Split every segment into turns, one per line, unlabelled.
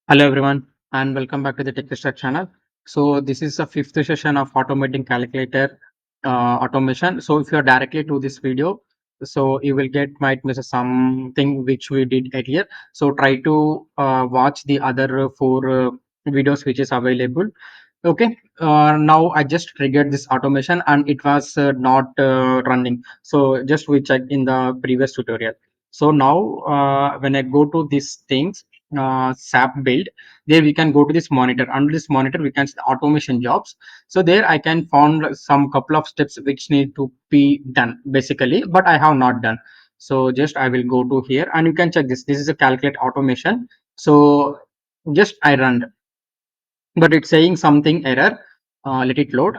Hello everyone and welcome back to the techystack channel. So this is the fifth session of automating calculator automation. So if you are directly to this video, so you will get might miss something which we did earlier. So try to watch the other four videos which is available. Okay, now I just triggered this automation and it was not running. So just we checked in the previous tutorial. So now when I go to these things, SAP build, there we can go to this monitor. Under this monitor, we can see the automation jobs. So there I can found some couple of steps which need to be done basically, but I have not done. So just I will go to here and you can check this. This is a calculate automation. So just I run, but it's saying something error. Let it load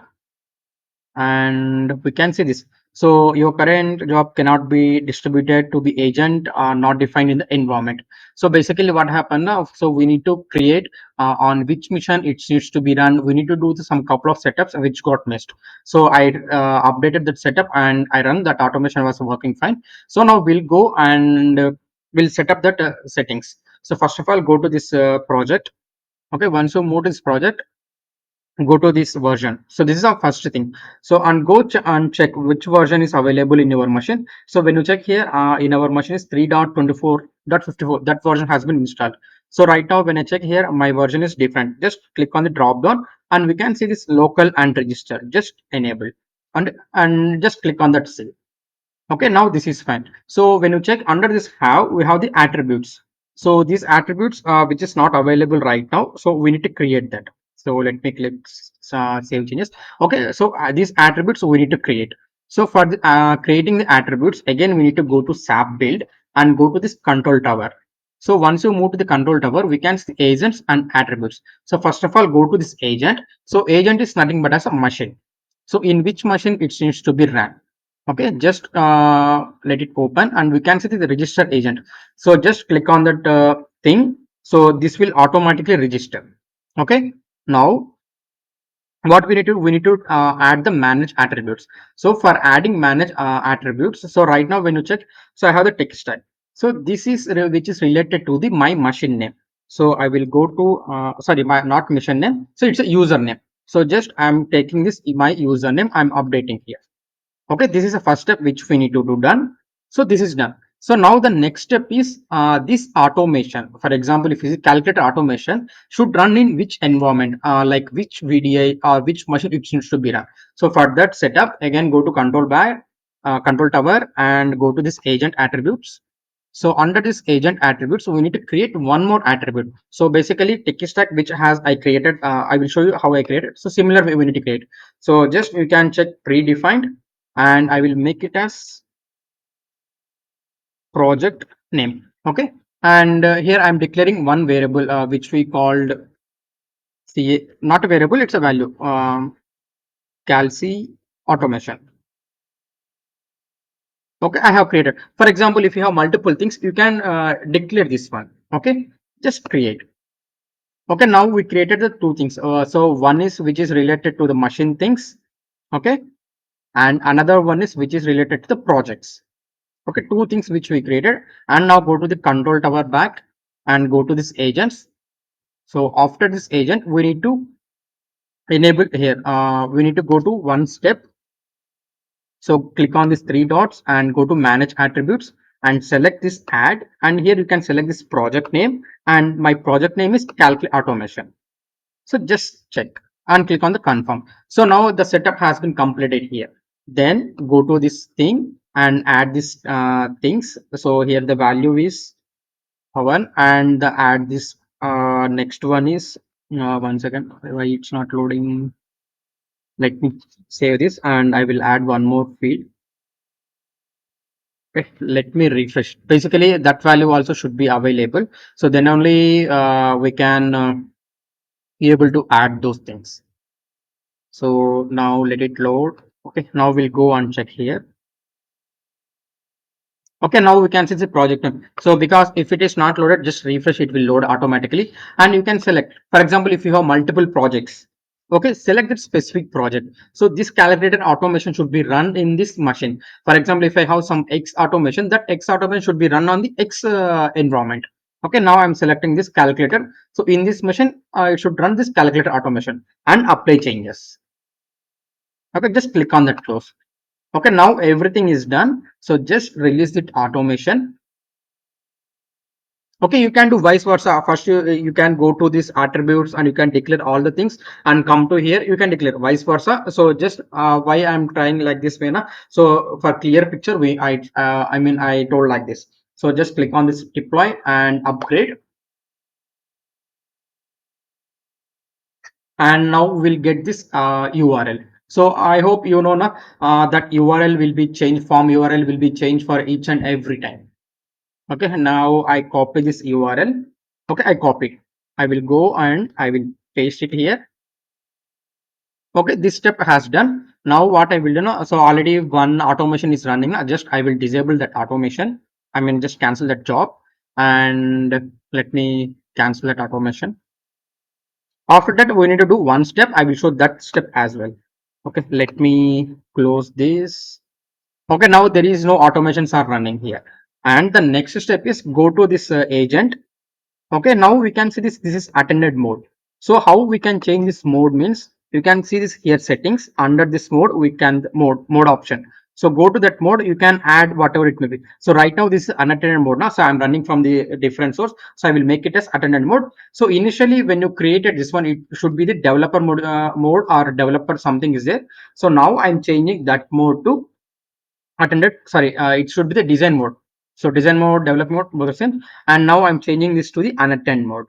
and we can see this. So your current job cannot be distributed to the agent not defined in the environment. So basically what happened now, so we need to create on which mission it needs to be run. We need to do some couple of setups which got missed. So I updated that setup and I run that automation was working fine. So now we'll go and we'll set up that settings. So first of all, go to this project. Okay, once you move to this project, go to this version. So this is our first thing. So and go and check which version is available in your machine. So when you check here in our machine is 3.24.54, that version has been installed. So right now when I check here, my version is different. Just click on the drop down and we can see this local and register, just enable and just click on that save. Okay, now this is fine. So when you check under this have, we have the attributes. So these attributes which is not available right now, so we need to create that. So let me click save changes. Okay, so these attributes we need to create. So for the, creating the attributes, again we need to go to SAP build and go to this control tower. So once you move to the control tower, we can see agents and attributes. So first of all, go to this agent. So agent is nothing but as a machine. So in which machine it needs to be run. Okay, just let it open and we can see the register agent. So just click on that thing. So this will automatically register. Okay, now what we need to add the manage attributes. So for adding manage attributes, so right now when you check, so I have the text type. So this is which is related to the my machine name. So I will go to sorry, my not machine name, so it's a username. So just I'm taking this my username, I'm updating here. Okay, this is the first step which we need to do done. So this is done. So now the next step is this automation. For example, if you see calculator automation should run in which environment, like which VDI or which machine it needs to be run. So for that setup, again go to control bar, control tower, and go to this agent attributes. So under this agent attributes, we need to create one more attribute. So basically, techystack which has I created, I will show you how I created. So similar way we need to create. So just you can check predefined and I will make it as project name. Okay. And here I'm declaring one variable which we called CA, not a variable, it's a value, calci automation. Okay, I have created. For example, if you have multiple things, you can declare this one. Okay, just create. Okay, now we created the two things. So one is which is related to the machine things. Okay, and another one is which is related to the projects. Okay, two things which we created. And now go to the control tower back and go to this agents. So after this agent, we need to enable here. We need to go to one step. So click on these three dots and go to manage attributes and select this add. And here you can select this project name. And my project name is calculate automation. So just check and click on the confirm. So now the setup has been completed here. Then go to this thing and add this things. So here the value is one and the add this next one is one second, why it's not loading. Let me save this and I will add one more field. Okay, let me refresh. Basically that value also should be available. So then only we can be able to add those things. So now let it load. Okay, now we'll go and check here. Okay, now we can see the project name. So because if it is not loaded, just refresh, it will load automatically. And you can select, for example, if you have multiple projects, okay, select that specific project. So this calculated automation should be run in this machine. For example, if I have some X automation, that X automation should be run on the X environment. Okay, now I'm selecting this calculator. So in this machine, it should run this calculator automation and apply changes. Okay, just click on that close. Okay, now everything is done. So just release it automation. Okay, you can do vice versa. First, you can go to these attributes and you can declare all the things and come to here. You can declare vice versa. So just why I'm trying like this way now. So for clear picture, I told like this. So just click on this deploy and upgrade, and now we'll get this URL. So I hope you know now that URL will be changed. Form URL will be changed for each and every time. Okay, now I copy this URL. Okay, I copied. I will go and I will paste it here. Okay, this step has done. Now what I will do now, so already one automation is running. I will disable that automation. Just cancel that job, and let me cancel that automation. After that, we need to do one step. I will show that step as well. Okay, let me close this. Okay, now there is no automations are running here. And the next step is go to this agent. Okay, now we can see this is attended mode. So how we can change this mode means you can see this here settings. Under this mode we can mode option. So go to that mode, you can add whatever it may be. So right now this is unattended mode now, so I'm running from the different source, so I will make it as attended mode. So initially when you created this one, it should be the developer mode or developer something is there. So now I'm changing that mode to attended, sorry, it should be the design mode. So design mode, develop mode, both the same. And now I'm changing this to the unattended mode.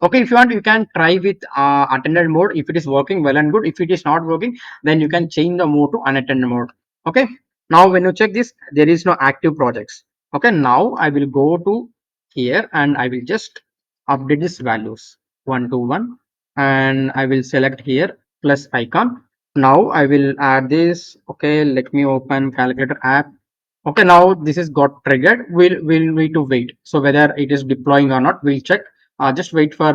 Okay, if you want, you can try with attended mode. If it is working well and good, if it is not working, then you can change the mode to unattended mode. Okay, now when you check this, there is no active projects. Okay, now I will go to here and I will just update this values 1 to 1, and I will select here plus icon. Now I will add this. Okay, let me open calculator app. Okay, now this is got triggered. We'll need to wait. So whether it is deploying or not, we'll check. Just wait for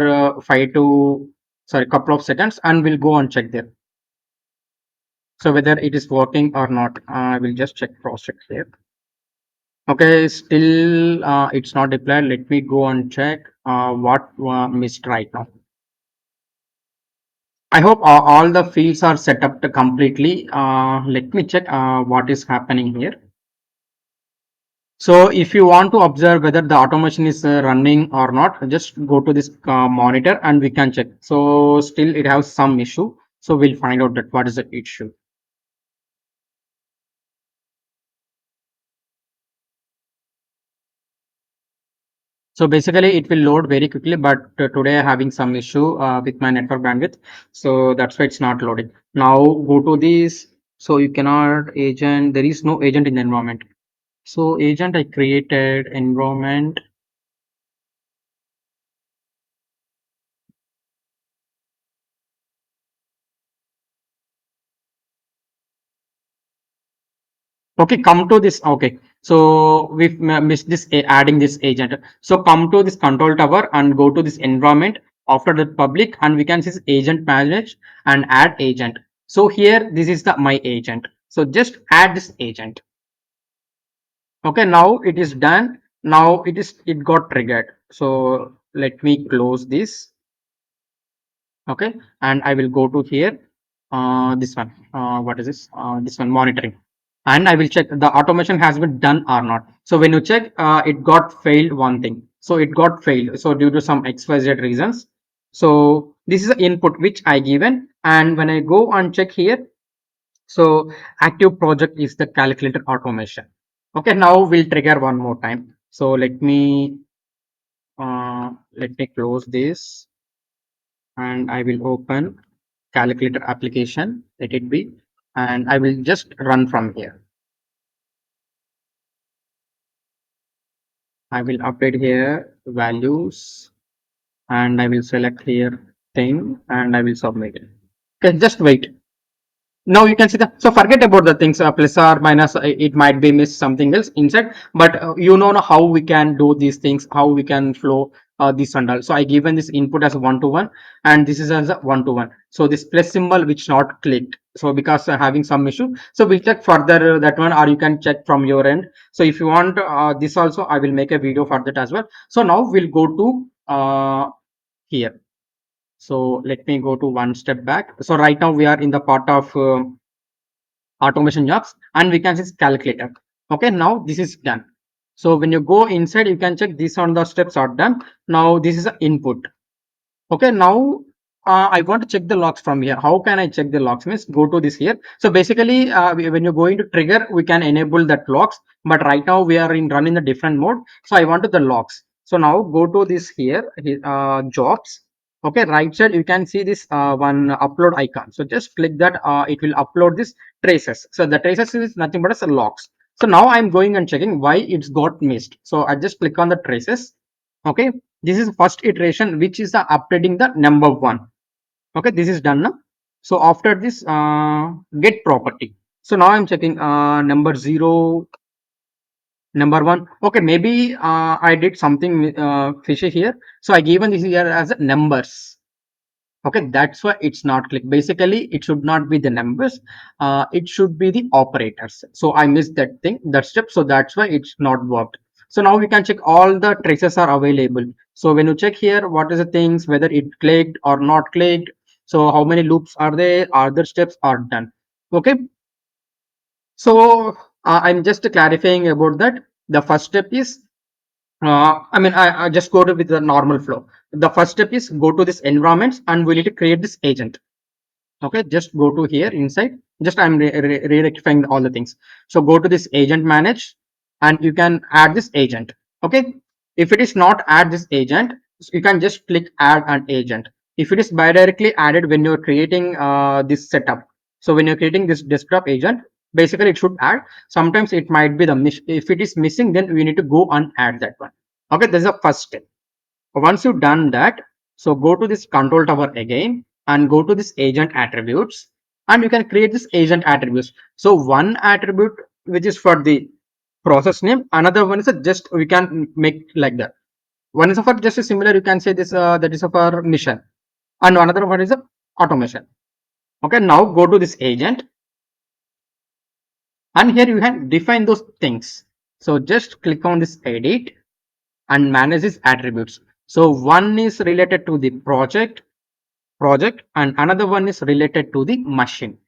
couple of seconds, and we'll go and check there. So whether it is working or not, I will just check cross check here. Okay, still it's not deployed. Let me go and check what missed right now. I hope all the fields are set up to completely. Let me check what is happening here. So if you want to observe whether the automation is running or not, just go to this monitor and we can check. So still it has some issue. So we'll find out that what is the issue. So basically it will load very quickly, but today I'm having some issue with my network bandwidth. So that's why it's not loading. Now go to this. So you cannot agent, there is no agent in the environment. So agent I created environment. Okay, come to this. Okay, so we've missed this adding this agent. So come to this control tower and go to this environment. After that public, and we can see this agent manage and add agent. So here this is the my agent. So just add this agent. Okay, now it is done. Now it got triggered. So let me close this. Okay, and I will go to here. This one. What is this? This one monitoring, and I will check the automation has been done or not. So when you check, it got failed one thing. So it got failed. So due to some XYZ reasons. So this is the input which I given, and when I go and check here, so active project is the calculator automation. Okay, now we'll trigger one more time. So let me close this, and I will open calculator application, let it be, and I will just run from here. I will update here values, and I will select here thing, and I will submit it. Okay, just wait. Now you can see the, so forget about the things plus or minus, it might be miss something else inside, but you know how we can do these things, how we can flow this and all. So I given this input as a 1 to 1, and this is as a 1 to 1. So this plus symbol which not clicked, So because having some issue, so we'll check further that one, or you can check from your end. So if you want this also, I will make a video for that as well. So now we'll go to here. So let me go to one step back. So right now we are in the part of automation jobs, and we can see calculator. Okay, now this is done. So when you go inside, you can check these on the steps are done. Now this is the input. Okay, now I want to check the logs from here. How can I check the logs? Means go to this here. So basically, when you go into trigger, we can enable that logs. But right now we are in running the different mode. So I wanted the logs. So now go to this here, jobs. Okay, right side you can see this one upload icon. So just click that. It will upload this traces. So the traces is nothing but as a logs. So now I'm going and checking why it's got missed. So I just click on the traces. Okay, this is first iteration, which is updating the number one. Okay, this is done now. So after this, get property. So now I'm checking number zero, number one. Okay, maybe I did something fishy here. So I given this here as numbers. Okay, that's why it's not click. Basically, it should not be the numbers. It should be the operators. So I missed that thing, that step. So that's why it's not worked. So now we can check all the traces are available. So when you check here, what is the things, whether it clicked or not clicked. So how many loops are there? Other steps are done. Okay. So I'm just clarifying about that. The first step is I just go to with the normal flow. The first step is go to this environments and we need to create this agent. Okay, just go to here inside. Just I'm re-rectifying all the things. So go to this agent manage and you can add this agent. Okay, if it is not add this agent, you can just click add an agent. If it is by directly added when you're creating this setup. So when you're creating this desktop agent, basically it should add. Sometimes it might be the if it is missing, then we need to go and add that one. Okay, this is the first step. Once you've done that, so go to this control tower again and go to this agent attributes and you can create this agent attributes. So one attribute which is for the process name, another one is a just we can make like that. One is for just a similar, you can say this that is for mission, and another one is a automation. Okay, now go to this agent and here you can define those things. So just click on this edit and manage these attributes. So one is related to the project and another one is related to the machine.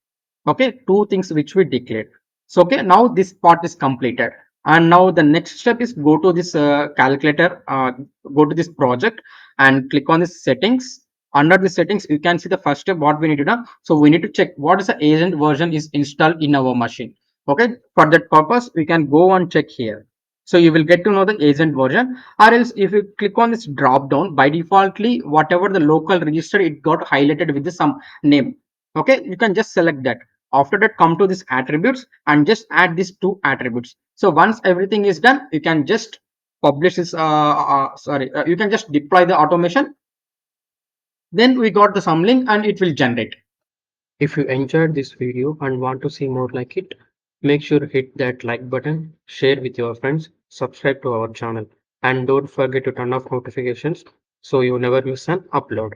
Okay, two things which we declared. So okay, now this part is completed and now the next step is go to this calculator, go to this project and click on this settings. Under the settings you can see the first step what we need to do. So we need to check what is the agent version is installed in our machine. Okay, for that purpose we can go and check here. So you will get to know the agent version, or else if you click on this drop down, by defaultly whatever the local register it got highlighted with some name. Okay, you can just select that. After that, come to this attributes and just add these two attributes. So once everything is done, you can just publish this you can just deploy the automation. Then we got the some link and it will generate. If you enjoyed this video and want to see more like it, make sure to hit that like button, share with your friends, subscribe to our channel, and don't forget to turn off notifications so you never miss an upload.